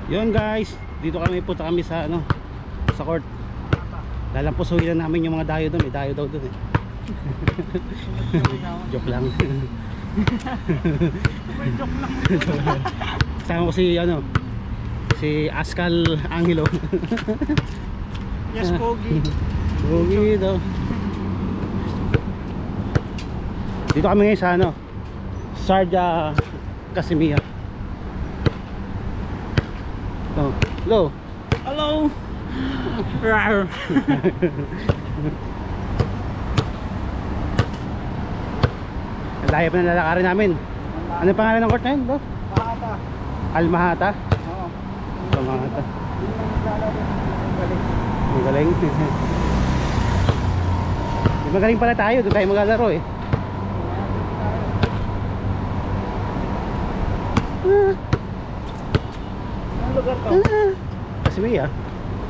Yun guys, dito kami, punta kami sa ano, sa court. Lalampusuhin na namin yung mga dayo doon. May dayo daw doon eh. Joke lang. Joke lang. Kasama ko si ano, si Askal Angelo. Yes, Pogi. Pogi daw. Dito kami ngayon sa ano, Sarja Casimia. Oh, hello. Hello. Rar. Layo pa na lalakarin namin. Ano yung pangalan ng court na yun, bro? Mahata. Almahata? Oo. Almahata. Ang galing. Di magaling pala tayo, doon tayo maglalaro eh. Anong lugar to? Casimia.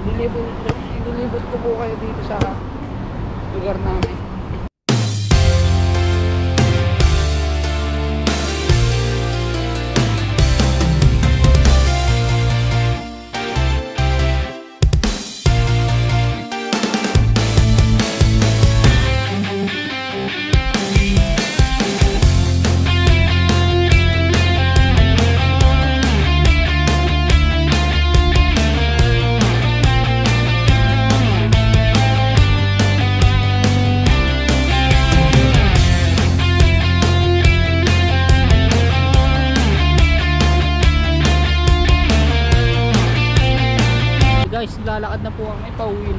Inilibot ko po kayo dito sa lugar namin. Guys, lalakad na po kami, pauwi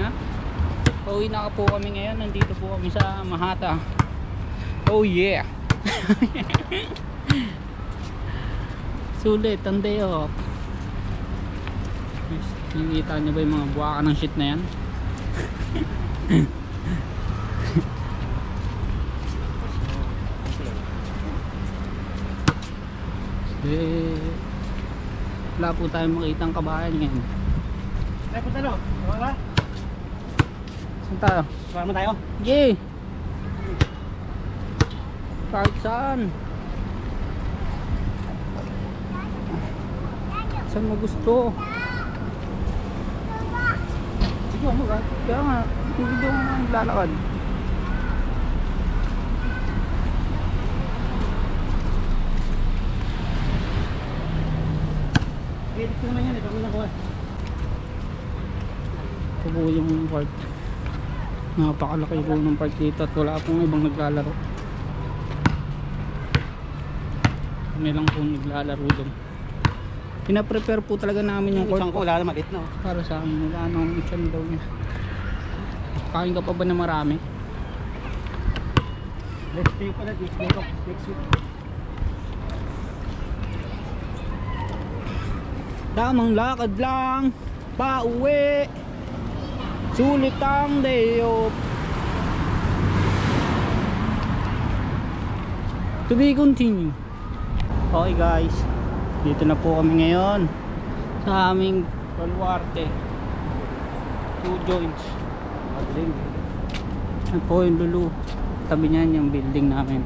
na po kami ngayon. Nandito po kami sa Mahata. Oh yeah. Sulit ang day off. Nakikita nyo ba yung mga buwaka ng shit na yan? Wala po tayong makitang kabayan ngayon. Ay, punta no? Wala? Saan tayo? Sama tayo? Yay! Kahit saan? Saan mo gusto? Sige mo ka. Kaya nga, hindi doon nga naglalakad. Edit ko naman yan eh, pag nakuha. Ito po yung park. Napakalaki po ng park dito at wala pong ibang naglalaro. Kami lang po naglalaro doon. Pinaprepare po talaga namin yung court Isang ko, wala na malit na. para sa amin. Wala nang mission daw niya. Kain ka pa ba na marami? Next week pala, next week. Tamang lakad lang, pauwi. Sulit ang day off. To be continued. Okay guys, dito na po kami ngayon sa aming Baluarte 2 joints. Yan po yung Lulu. Tabi niyan yung building namin.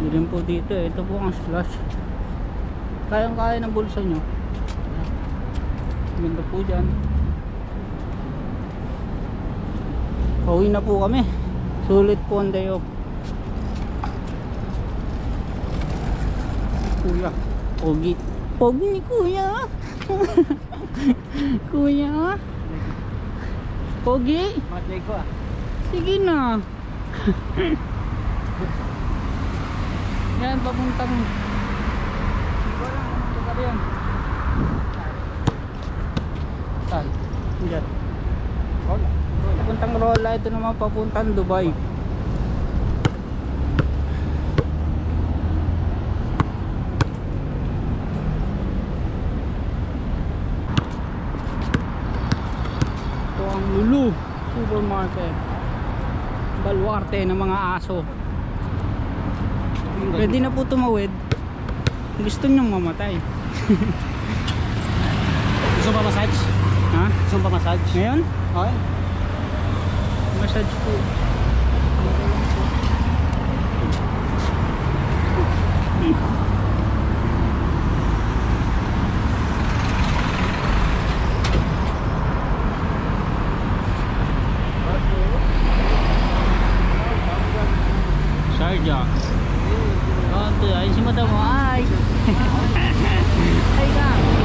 Yun po dito, ito po ang splash. Kayang kaya ng bulsa nyo. Ganda po dyan. Pauwi na po kami. Sulit po ang day off. Kuya, Pogi. Pogi ni Kuya. Kuya. Pogi. Matay ko ah. Sige na. Yan, papuntang yan. Saan? Diyan. Rola. Papuntang Rola. Ito naman papuntang Dubai. Ito ang Lulu Supermarket. Baluarte ng mga aso. Pwede na po tumawid. Gusto niyong mamatay. Gusto pa massage? Ha? Gusto pa massage? Ngayon? Okay. Massage po. dyan. Ayun si madam mo. Ay! Ay ka!